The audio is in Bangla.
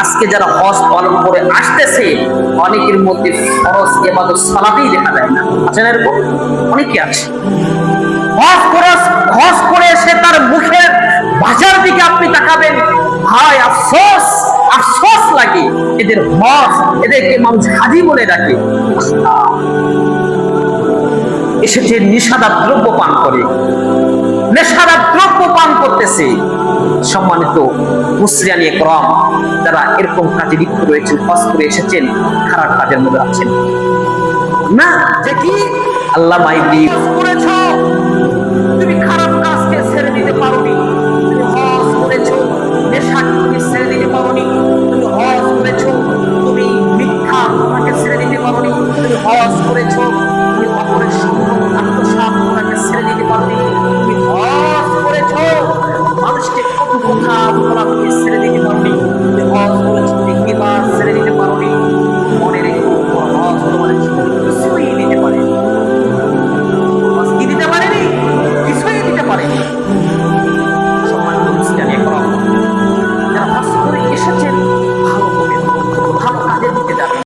আজকে যারা হজ পালন করে আসতেছে অনেকের মধ্যে ফরজ ইবাদত সালাতেই দেখা যায় না। আছেন এরকম অনেকে আছে, হজ করে এসে তার মুখের ভাষার দিকে আপনি তাকাবেন, হায় আফসোস আফসোস লাগে। এদের হজ, এদেরকে মানুষ হাজি বলে ডাকে। এসেছে নিষাদার দ্রব্য পান করে, নেশাদার দ্রব্য পান করতেছে। সম্মানিত মুসলিয়ান ইকরাম, যারা এরকম কাজে লিপ্ত রয়েছেন, হজ করে এসেছেন, খারাপ কাজের মধ্যে আছেন না। যে কি আল্লাহ মাইবি করেছো, তুমি